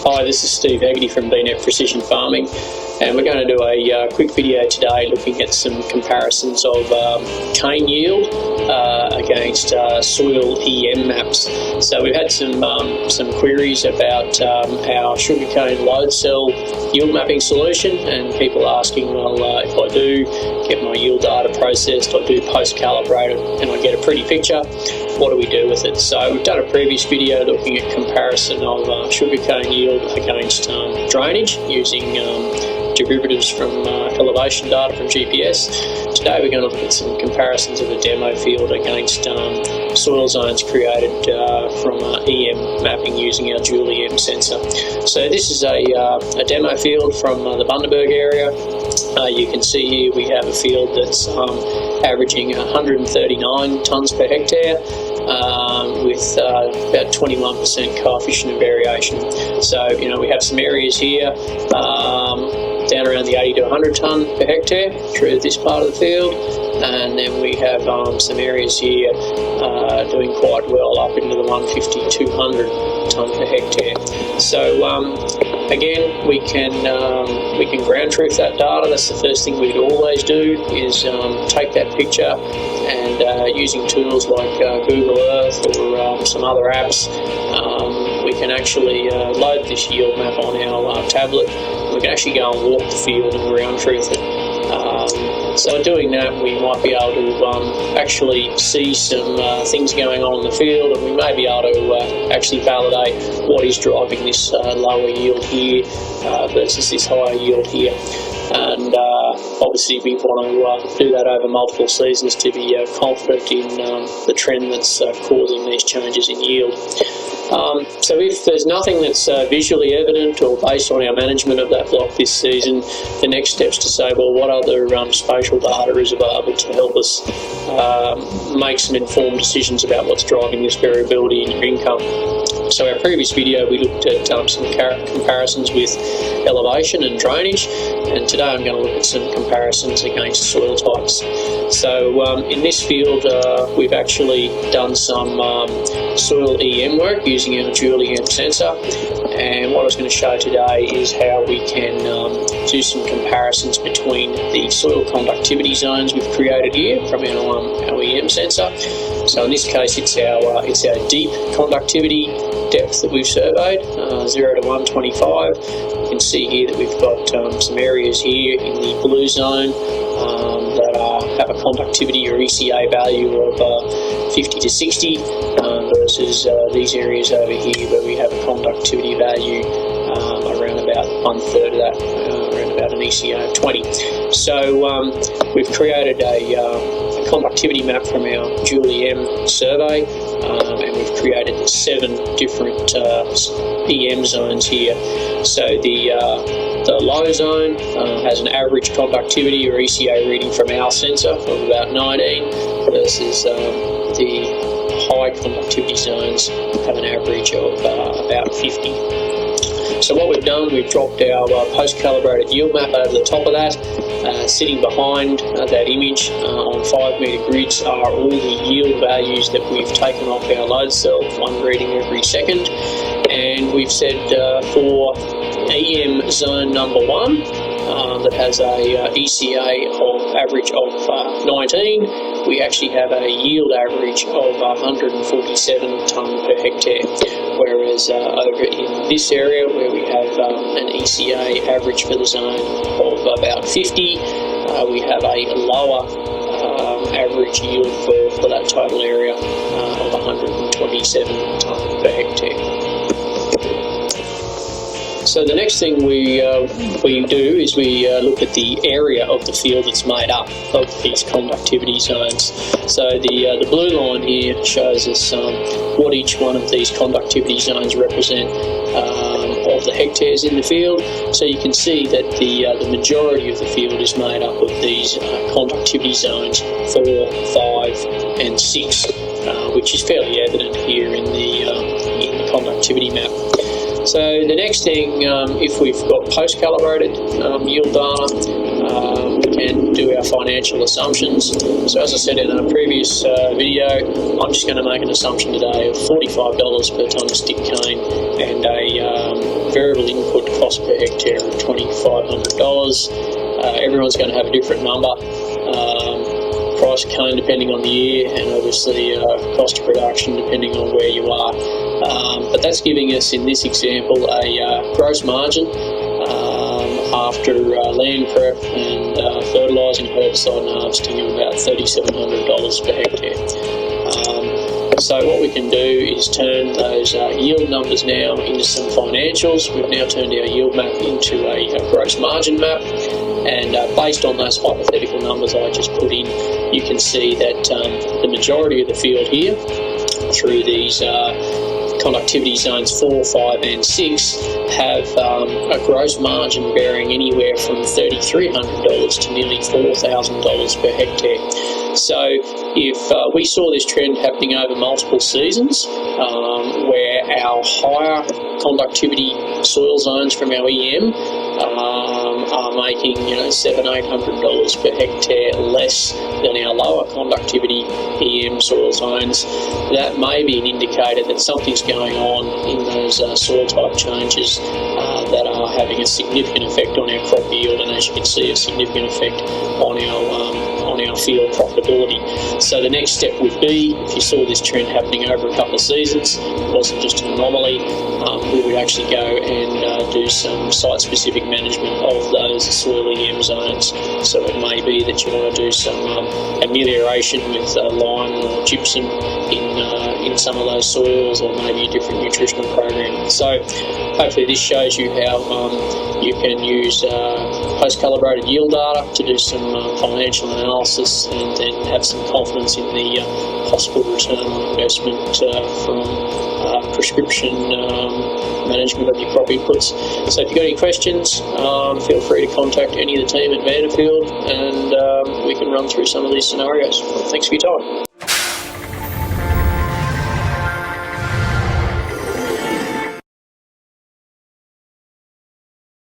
Hi, this is Steve Haggerty from VANDER Precision Farming, and we're going to do a quick video today looking at some comparisons of cane yield against soil EM maps. So we've had some queries about our sugarcane load cell yield mapping solution, and people asking, well, if I do get my yield data processed, I do post-calibrate it, and I get a pretty picture, what do we do with it? So we've done a previous video looking at comparison of sugarcane yield against drainage using derivatives from elevation data from GPS. Today we're going to look at some comparisons of a demo field against soil zones created from EM mapping using our dual EM sensor. So this is a demo field from the VANDER area. You can see here we have a field that's averaging 139 tonnes per hectare with about 21% coefficient of variation. So, you know, we have some areas here down around the 80 to 100 tonne per hectare through this part of the field, and then we have some areas here doing quite well up into the 150, 200 tonne per hectare. So again, we can ground truth that data. That's the first thing we'd always do, is take that picture and using tools like Google Earth or some other apps, we can actually load this yield map on our tablet. We can actually go and walk the field and ground truth it. So doing that, we might be able to actually see some things going on in the field, and we may be able to actually validate what is driving this lower yield here versus this higher yield here. And obviously we want to do that over multiple seasons to be confident in the trend that's causing these changes in yield. So if there's nothing that's visually evident or based on our management of that block this season, the next step's to say, well, what other spatial data is available to help us make some informed decisions about what's driving this variability in your income. So our previous video, we looked at some comparisons with elevation and drainage, and today I'm going to look at some comparisons against soil types. So in this field, we've actually done some soil EM work using our dual EM sensor, and what I was going to show today is how we can do some comparisons between the soil conductivity zones we've created here from our EM sensor. So in this case, it's our deep conductivity depth that we've surveyed, 0 to 125. You can see here that we've got some areas here in the blue zone that have a conductivity or ECA value of 50 to 60 versus these areas over here where we have a conductivity value around about 1/3 of that, around about an ECA of 20. So we've created a conductivity map from our dual EM survey, and we've created 7 different EM zones here. So the low zone has an average conductivity or ECA reading from our sensor of about 19 versus the high conductivity zones have an average of about 50. So what we've done, we've dropped our post-calibrated yield map over the top of that. Sitting behind that image on 5 metre grids are all the yield values that we've taken off our load cell, one reading every second. And we've said for EM zone number 1, that has a ECA of average of 19, we actually have a yield average of 147 tonne per hectare. Whereas over in this area where we have an ECA average for the zone of about 50, we have a lower average yield for that total area of 127 tonne per hectare. So the next thing we do is we look at the area of the field that's made up of these conductivity zones. So the blue line here shows us what each one of these conductivity zones represent of the hectares in the field. So you can see that the majority of the field is made up of these conductivity zones 4, 5 and 6, which is fairly evident here in the conductivity map. So the next thing, if we've got post-calibrated yield data, we can do our financial assumptions. So as I said in a previous video, I'm just going to make an assumption today of $45 per tonne of stick cane and a variable input cost per hectare of $2,500. Everyone's going to have a different number. Price of cane depending on the year, and obviously cost of production depending on where you are. But that's giving us, in this example, a gross margin after land prep and fertilising, herbicide and harvesting of about $3,700 per hectare. So what we can do is turn those yield numbers now into some financials. We've now turned our yield map into a gross margin map, and based on those hypothetical numbers I just put in, you can see that the majority of the field here, through these conductivity zones 4, 5 and 6, have a gross margin varying anywhere from $3,300 to nearly $4,000 per hectare. So if we saw this trend happening over multiple seasons, where our higher conductivity soil zones from our EM are making $700-800 per hectare less than our lower conductivity EM soil zones, that may be an indicator that something's going on in those soil type changes that are having a significant effect on our crop yield, and as you can see, a significant effect on our field profitability. So the next step would be, if you saw this trend happening over a couple of seasons, it wasn't just an anomaly, we would actually go and do some site-specific management of those soil EM zones. So it may be that you want to do some amelioration with lime or gypsum in some of those soils, or maybe a different nutritional program. So hopefully this shows you how you can use post-calibrated yield data to do some financial analysis, and then have some confidence in the possible return on investment from prescription management of your crop inputs. So if you've got any questions, feel free to contact any of the team at Vanderfield, and we can run through some of these scenarios. Thanks for your time.